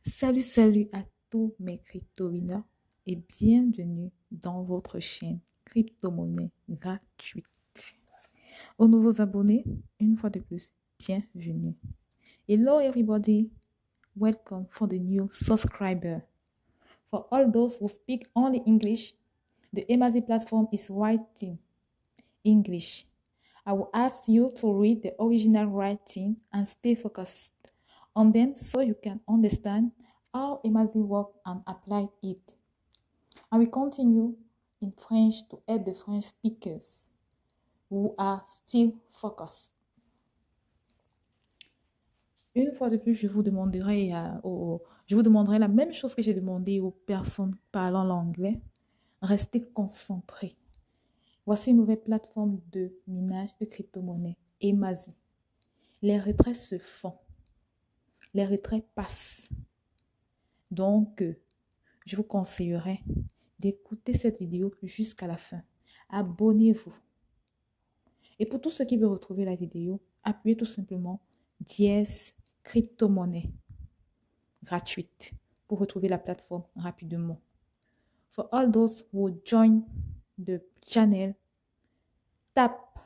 Salut à tous mes crypto-winners et bienvenue dans votre chaîne crypto-monnaie gratuite. Aux nouveaux abonnés, une fois de plus, bienvenue. Hello everybody, welcome for the new subscriber. For all those who speak only English, the Emazi platform is writing English. I will ask you to read the original writing and stay focused on them so you can understand how Emazi work and apply it. I will continue in French to help the French speakers who are still focused. Une fois de plus, je vous demanderai la même chose que j'ai demandé aux personnes parlant l'anglais. Restez concentrés. Voici une nouvelle plateforme de minage de crypto-monnaie, Emazi. Les retraits se font. Les retraits passent. Donc, je vous conseillerais d'écouter cette vidéo jusqu'à la fin. Abonnez-vous. Et pour tous ceux qui veulent retrouver la vidéo, appuyez tout simplement dièse crypto-monnaie gratuite pour retrouver la plateforme rapidement. For all those who join the channel, tap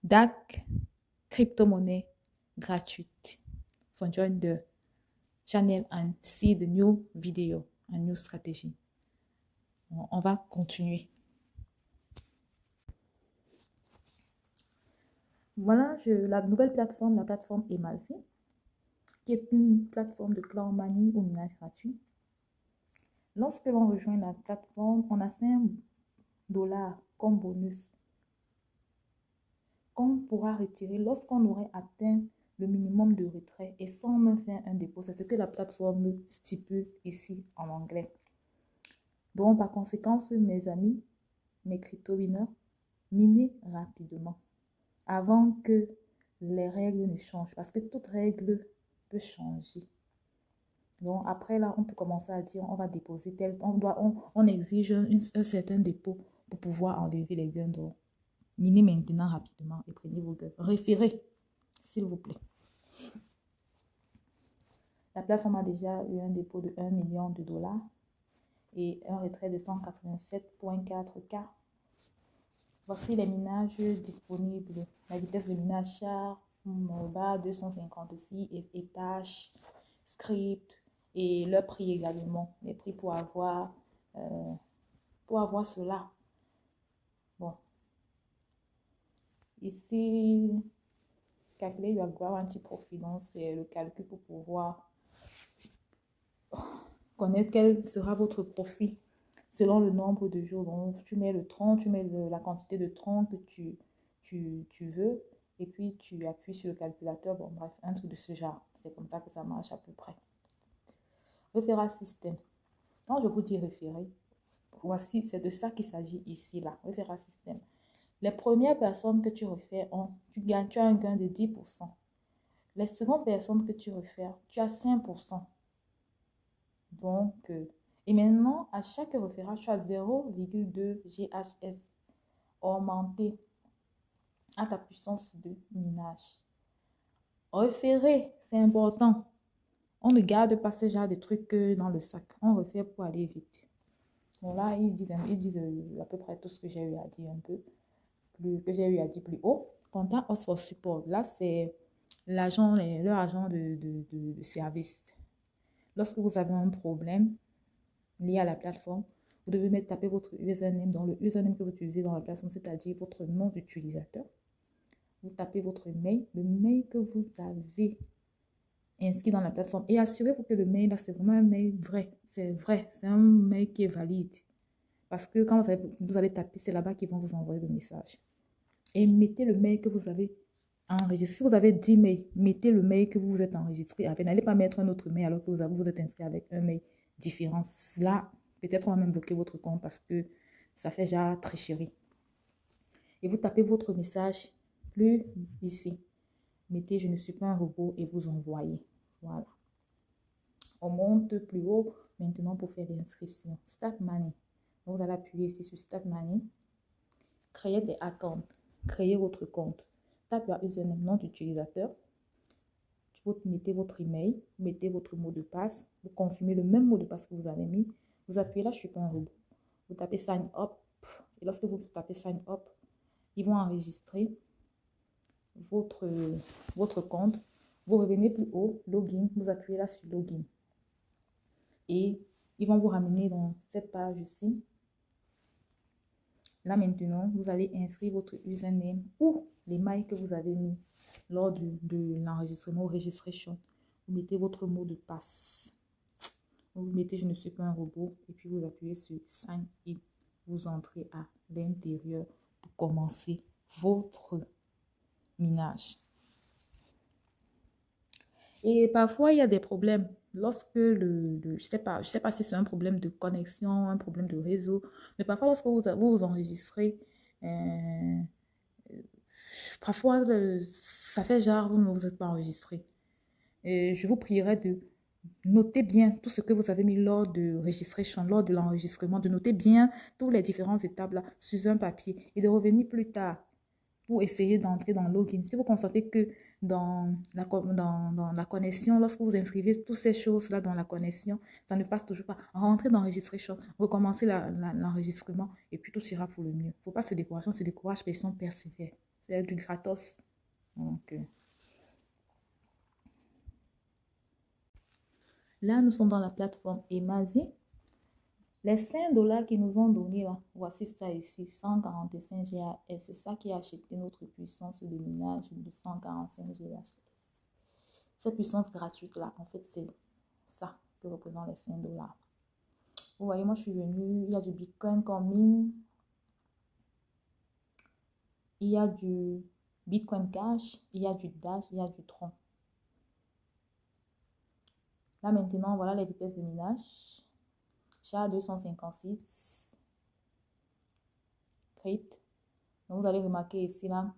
DAC crypto-monnaie gratuite. For join the channel and see the new video and new strategy. On va continuer. Voilà la nouvelle plateforme, la plateforme Emazi, qui est une plateforme de clan money au minage gratuit. Lorsque l'on rejoint la plateforme, on a 5 $ comme bonus qu'on pourra retirer lorsqu'on aurait atteint le minimum de retrait et sans même faire un dépôt. C'est ce que la plateforme stipule ici en anglais. Donc, par conséquent, mes amis, mes crypto-winners, minez rapidement avant que les règles ne changent, parce que toute règle peut changer. Donc, après, là, on peut commencer à dire, on va déposer tel, on exige un certain dépôt pour pouvoir enlever les gains. Donc, minez maintenant rapidement et prenez vos gains. Référez, s'il vous plaît. La plateforme a déjà eu un dépôt de 1 million de $ et un retrait de 187,4 K. Voici les minages disponibles. La vitesse de minage char, MOBA 256, étage, script et leur prix également. Les prix pour avoir cela. Bon. Ici, calculer your guarantee profit. Donc, c'est le calcul pour pouvoir connaître quel sera votre profit selon le nombre de jours. Donc, tu mets le tronc, tu mets la quantité de tronc que tu veux et puis tu appuies sur le calculateur. Bon, bref, un truc de ce genre. C'est comme ça que ça marche à peu près. Référal système. Quand je vous dis référer, voici, c'est de ça qu'il s'agit ici, là. Référal système. Les premières personnes que tu refères, tu as un gain de 10%. Les secondes personnes que tu refères, tu as 5%. Donc, et maintenant, à chaque référence, tu as 0,2 GHS augmenté à ta puissance de minage. Référer, c'est important. On ne garde pas ce genre de trucs dans le sac. On refait pour aller vite. Bon, là, ils disent à peu près tout ce que j'ai eu à dire un peu. Plus haut. Content Us Support. Là, c'est leur agent de service. Lorsque vous avez un problème lié à la plateforme, vous devez taper votre username dans le username que vous utilisez dans la plateforme, c'est-à-dire votre nom d'utilisateur. Vous tapez votre mail, le mail que vous avez inscrit dans la plateforme et assurez-vous que le mail là, c'est vraiment un mail vrai. C'est vrai, c'est un mail qui est valide. Parce que quand vous allez taper, c'est là-bas qu'ils vont vous envoyer le message. Et mettez le mail que vous avez enregistré. Si vous avez 10 mails, mettez le mail que vous vous êtes enregistré avec. N'allez pas mettre un autre mail alors que vous êtes inscrit avec un mail différent. Là, peut-être on va même bloquer votre compte parce que ça fait déjà tricherie. Et vous tapez votre message plus ici. Mettez « Je ne suis pas un robot » et vous envoyez. Voilà. On monte plus haut maintenant pour faire l'inscription. Start Money. Donc, vous allez appuyer ici sur Start Money. Créer des accounts. Créer votre compte. Tape your username, nom d'utilisateur. Vous mettez votre email, vous mettez votre mot de passe, vous confirmez le même mot de passe que vous avez mis. Vous appuyez là, je suis pas un robot. Vous tapez sign up. Et lorsque vous tapez sign up, ils vont enregistrer votre compte. Vous revenez plus haut, login, vous appuyez là sur login. Et ils vont vous ramener dans cette page ici. Là maintenant, vous allez inscrire votre username ou les mails que vous avez mis lors de l'enregistrement ou registration. Vous mettez votre mot de passe. Vous mettez je ne suis pas un robot et puis vous appuyez sur sign in. Vous entrez à l'intérieur pour commencer votre minage. Et parfois, il y a des problèmes. Lorsque je sais pas si c'est un problème de connexion, un problème de réseau, mais parfois lorsque vous enregistrez, parfois ça fait genre vous ne vous êtes pas enregistré. Et je vous prierai de noter bien tout ce que vous avez mis lors de registration, lors de l'enregistrement, de noter bien toutes les différentes étapes là sur un papier et de revenir plus tard pour essayer d'entrer dans le login. Si vous constatez que dans la connexion, lorsque vous inscrivez toutes ces choses-là dans la connexion, ça ne passe toujours pas. Rentrez dans registration, recommencez l'enregistrement et puis tout ira pour le mieux. Il ne faut pas se décourager, personne persévère. C'est du gratos. Donc, là, nous sommes dans la plateforme Emazi. Les 5 $ qu'ils nous ont donné là, voici ça ici, 145 GHz. C'est ça qui a acheté notre puissance de minage de 145 GHz. Cette puissance gratuite là, en fait, c'est ça que représente les 5 $. Vous voyez, moi je suis venue, il y a du Bitcoin comme mine, il y a du Bitcoin Cash, il y a du Dash, il y a du Tron. Là maintenant, voilà les vitesses de minage. SHA-256 crypt. Donc vous allez remarquer ici là,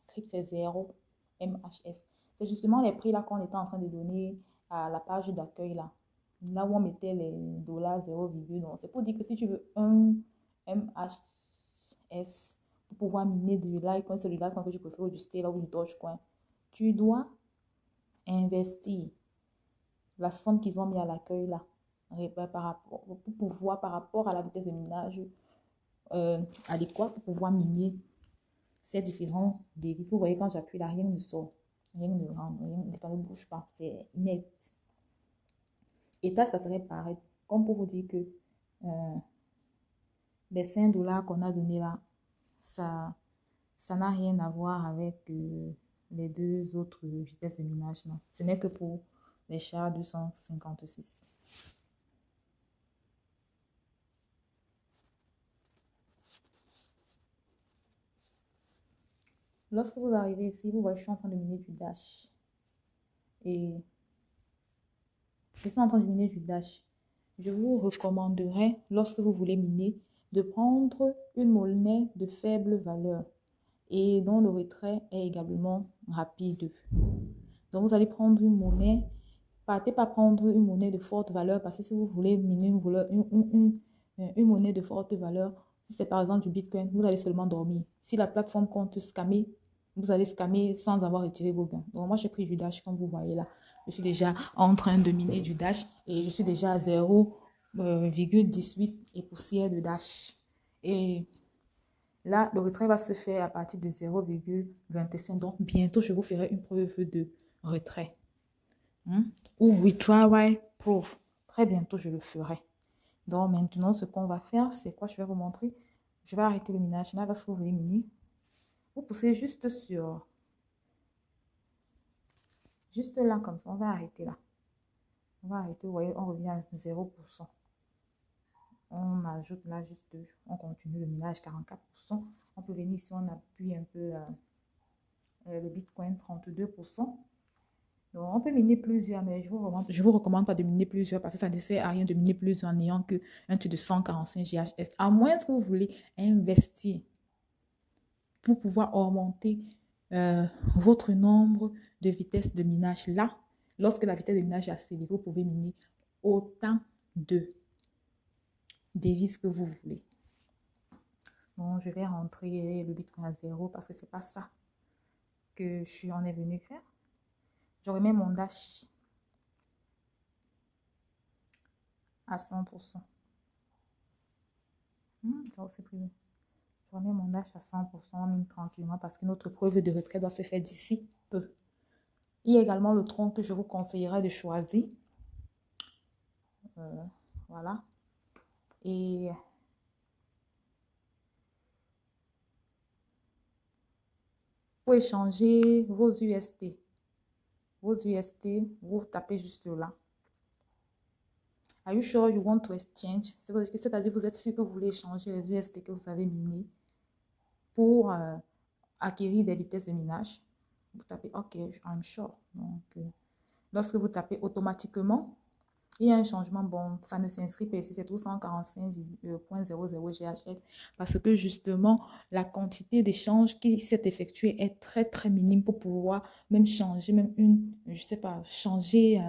crypt c'est 0 MHS. C'est justement les prix là qu'on était en train de donner à la page d'accueil là. Là où on mettait les dollars 0, donc c'est pour dire que si tu veux un MHS pour pouvoir miner du Litecoin, c'est du Litecoin que tu préfères, ou du Stellar ou du Dogecoin, tu dois investir la somme qu'ils ont mis à l'accueil là pour pouvoir, par rapport à la vitesse de minage adéquate pour pouvoir miner ces différents devises. Vous voyez, quand j'appuie là, rien ne sort, rien ne rentre, rien ne bouge pas, c'est net. Et ça serait pareil, comme pour vous dire que les 5 $ qu'on a donné là, ça n'a rien à voir avec les deux autres vitesses de minage. Non. Ce n'est que pour les SHA-256. Lorsque vous arrivez ici, vous voyez, je suis en train de miner du Dash. Et je suis en train de miner du Dash. Je vous recommanderais, lorsque vous voulez miner, de prendre une monnaie de faible valeur et dont le retrait est également rapide. Donc, vous allez prendre une monnaie. Partez pas prendre une monnaie de forte valeur parce que si vous voulez miner une monnaie de forte valeur, si c'est par exemple du Bitcoin, vous allez seulement dormir. Si la plateforme compte scammer, vous allez scammer sans avoir retiré vos gains. Donc, moi, j'ai pris du Dash, comme vous voyez là. Je suis déjà en train de miner du Dash et je suis déjà à 0,18 et poussière de Dash. Et là, le retrait va se faire à partir de 0,25. Donc, bientôt, je vous ferai une preuve de retrait. Ou withdrawal proof. Très bientôt, je le ferai. Donc, maintenant, ce qu'on va faire, c'est quoi? Je vais vous montrer. Je vais arrêter le minage. Là, lorsque vous voulez miner, vous poussez juste sur... Juste là, comme ça. On va arrêter là. On va arrêter. Vous voyez, on revient à 0%. On ajoute là juste... On continue le minage 44%. On peut venir ici, on appuie un peu le Bitcoin 32%. Donc, on peut miner plusieurs, mais je vous recommande pas de miner plusieurs parce que ça ne sert à rien de miner plusieurs en n'ayant qu'un truc de 145 GHz. À moins que vous voulez investir pour pouvoir augmenter votre nombre de vitesses de minage. Là, lorsque la vitesse de minage est assez élevée, vous pouvez miner autant de devises que vous voulez. Donc, je vais rentrer le Bitcoin à 0 parce que c'est pas ça que on est venu faire. Je remets mon dash à 100%. Ça aussi plus. Je remets mon dash à 100% mine tranquillement parce que notre preuve de retrait doit se faire d'ici peu. Il y a également le tronc que je vous conseillerais de choisir. Voilà. Et pour échanger vos UST. Vos UST, vous tapez juste là. Are you sure you want to exchange? C'est-à-dire vous êtes sûr que vous voulez échanger les UST que vous avez minés pour acquérir des vitesses de minage. Vous tapez OK, I'm sure. Donc, lorsque vous tapez automatiquement, il y a un changement. Bon, ça ne s'inscrit pas ici, c'est tout 145.00 GHz parce que justement, la quantité d'échange qui s'est effectuée est très, très minime pour pouvoir même changer, même je sais pas, changer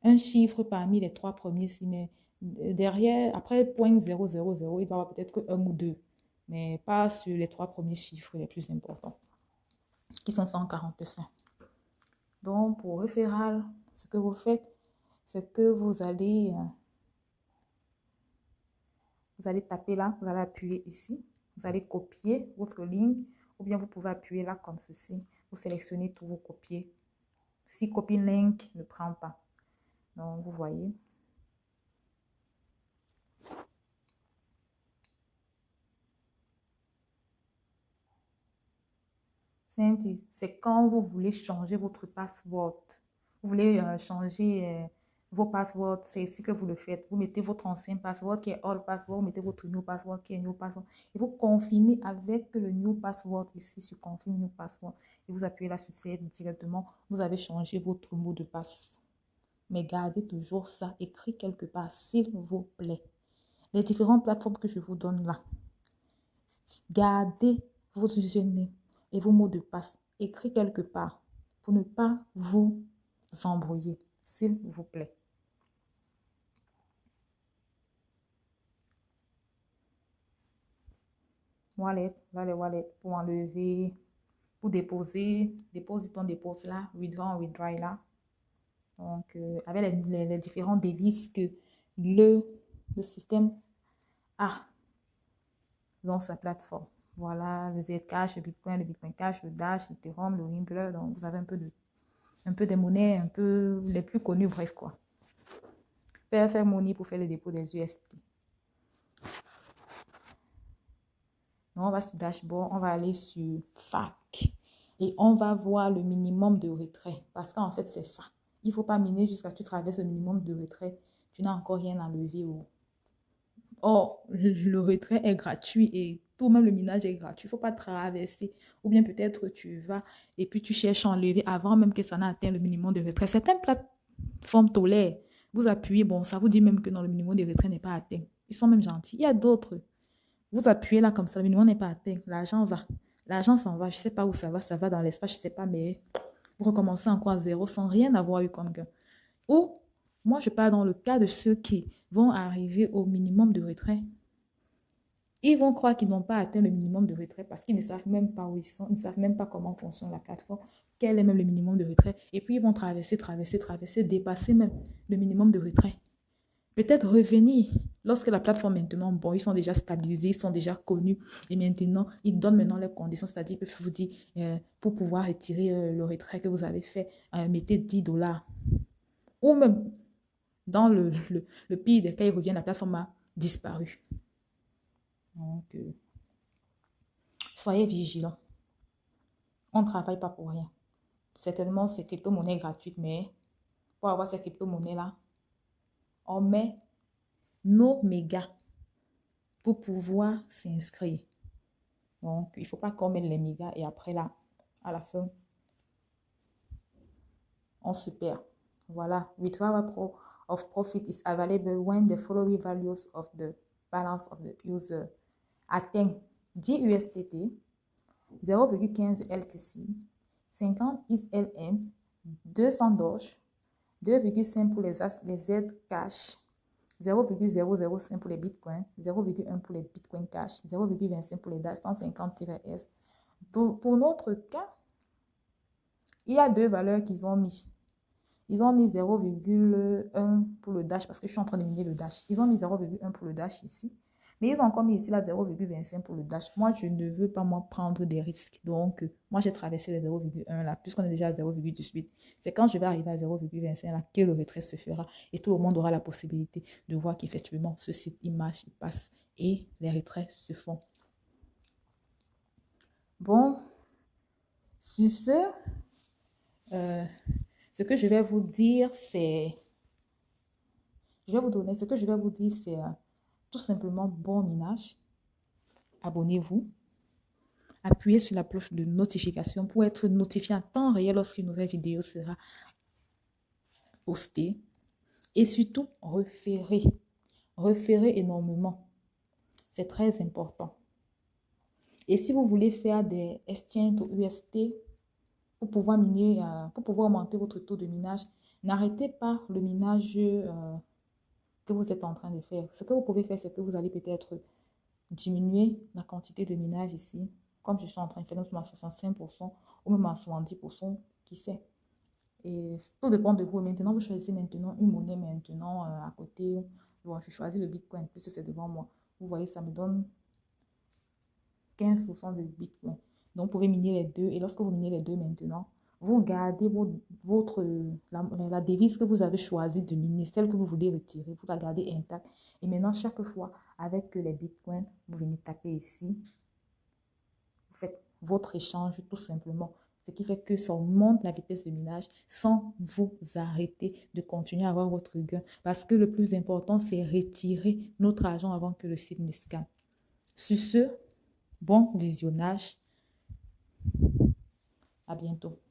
un chiffre parmi les 3 premiers, si, mais derrière, après .000, il doit y avoir peut-être que 1 ou 2, mais pas sur les 3 premiers chiffres les plus importants, qui sont 145. Donc, pour Referral, ce que vous faites, c'est que vous allez taper là, vous allez appuyer ici, vous allez copier votre ligne, ou bien vous pouvez appuyer là comme ceci, vous sélectionnez tous vos copiés. Si copy link ne prend pas, donc vous voyez. C'est quand vous voulez changer votre password. Vous voulez changer vos passwords, c'est ici que vous le faites. Vous mettez votre ancien password qui est all password, vous mettez votre new password qui est new password. Et vous confirmez avec le new password ici sur confirm new password. Et vous appuyez là sur save directement. Vous avez changé votre mot de passe. Mais gardez toujours ça écrit quelque part, s'il vous plaît. Les différentes plateformes que je vous donne là. Gardez vos usernames et vos mots de passe écrits quelque part pour ne pas vous embrouiller, s'il vous plaît. Wallet, pour enlever, pour déposer, on dépose là, withdraw, on withdraw là. Donc, avec les différents délices que le système a dans sa plateforme. Voilà, le Zcash, le Bitcoin Cash, le Dash, le Ethereum, le Ripple. Donc, vous avez un peu des monnaies, un peu les plus connues, bref quoi. Perfect Money pour faire le dépôt des UST. Donc, on va sur Dashboard, on va aller sur FAQ et on va voir le minimum de retrait parce qu'en fait, c'est ça. Il ne faut pas miner jusqu'à ce que tu traverses le minimum de retrait. Tu n'as encore rien enlevé. Or, le retrait est gratuit et tout, même le minage est gratuit. Il ne faut pas traverser. Ou bien peut-être tu vas et puis tu cherches à enlever avant même que ça n'ait atteint le minimum de retrait. Certaines plateformes tolèrent. Vous appuyez, bon, ça vous dit même que non, le minimum de retrait n'est pas atteint. Ils sont même gentils. Il y a d'autres. Vous appuyez là comme ça, le minimum n'est pas atteint. L'argent va. L'argent s'en va. Je ne sais pas où ça va dans l'espace, je ne sais pas, mais vous recommencez encore à zéro sans rien avoir eu comme gain. Ou, moi, je parle dans le cas de ceux qui vont arriver au minimum de retrait. Ils vont croire qu'ils n'ont pas atteint le minimum de retrait parce qu'ils ne savent même pas où ils sont, ils ne savent même pas comment fonctionne la plateforme, quel est même le minimum de retrait. Et puis, ils vont traverser, dépasser même le minimum de retrait. Peut-être revenir lorsque la plateforme maintenant, bon, ils sont déjà stabilisés, ils sont déjà connus et maintenant, ils donnent maintenant les conditions, c'est-à-dire qu'ils peuvent vous dire, pour pouvoir retirer le retrait que vous avez fait, mettez $10. Ou même, dans le pire des cas, ils reviennent, la plateforme a disparu. Donc, soyez vigilants. On ne travaille pas pour rien. Certainement, c'est crypto-monnaie gratuite, mais pour avoir ces crypto-monnaies-là, on met nos mégas pour pouvoir s'inscrire. Donc, il ne faut pas qu'on mette les mégas et après là, à la fin, on se perd. Voilà. Withdrawal of profit is available when the following values of the balance of the user atteint 10 USDT, 0,15 LTC, 50 XLM, 200 Doge, 2,5 pour les Zcash, 0,005 pour les Bitcoins, 0,1 pour les Bitcoin Cash, 0,25 pour les DAS 150-S. Pour notre cas, Il y a deux valeurs qu'ils ont mis. Ils ont mis 0,1 pour le Dash parce que je suis en train de miner le Dash. Ils ont mis 0,1 pour le Dash ici. Mais ils ont encore mis ici la 0,25 pour le Dash. Moi, je ne veux pas moi prendre des risques. Donc, moi, j'ai traversé les 0,1 là, puisqu'on est déjà à 0,18. C'est quand je vais arriver à 0,25 là que le retrait se fera. Et tout le monde aura la possibilité de voir qu'effectivement, ce site image il passe et les retraits se font. Bon, sur ce que je vais vous dire, c'est... Ce que je vais vous dire, c'est tout simplement bon minage. Abonnez-vous. Appuyez sur la cloche de notification pour être notifié en temps réel lorsqu'une nouvelle vidéo sera postée. Et surtout, référez. Référez énormément. C'est très important. Et si vous voulez faire des exchanges UST pour pouvoir miner, pour pouvoir augmenter votre taux de minage, n'arrêtez pas le minage que vous êtes en train de faire. Ce que vous pouvez faire, c'est que vous allez peut-être diminuer la quantité de minage ici, comme je suis en train de faire, même à 65% ou même à 70%, qui sait. Et tout dépend de vous. Maintenant, vous choisissez maintenant une monnaie maintenant à côté. Bon, je choisis le Bitcoin puisque c'est devant moi. Vous voyez, ça me donne 15% de Bitcoin. Donc, vous pouvez miner les deux. Et lorsque vous minez les deux maintenant, vous gardez la devise que vous avez choisi de miner, celle que vous voulez retirer, vous la gardez intacte. Et maintenant, chaque fois, avec les bitcoins, vous venez taper ici. Vous faites votre échange tout simplement. Ce qui fait que ça augmente la vitesse de minage sans vous arrêter de continuer à avoir votre gain. Parce que le plus important, c'est retirer notre argent avant que le site ne scanne. Sur ce, bon visionnage. À bientôt.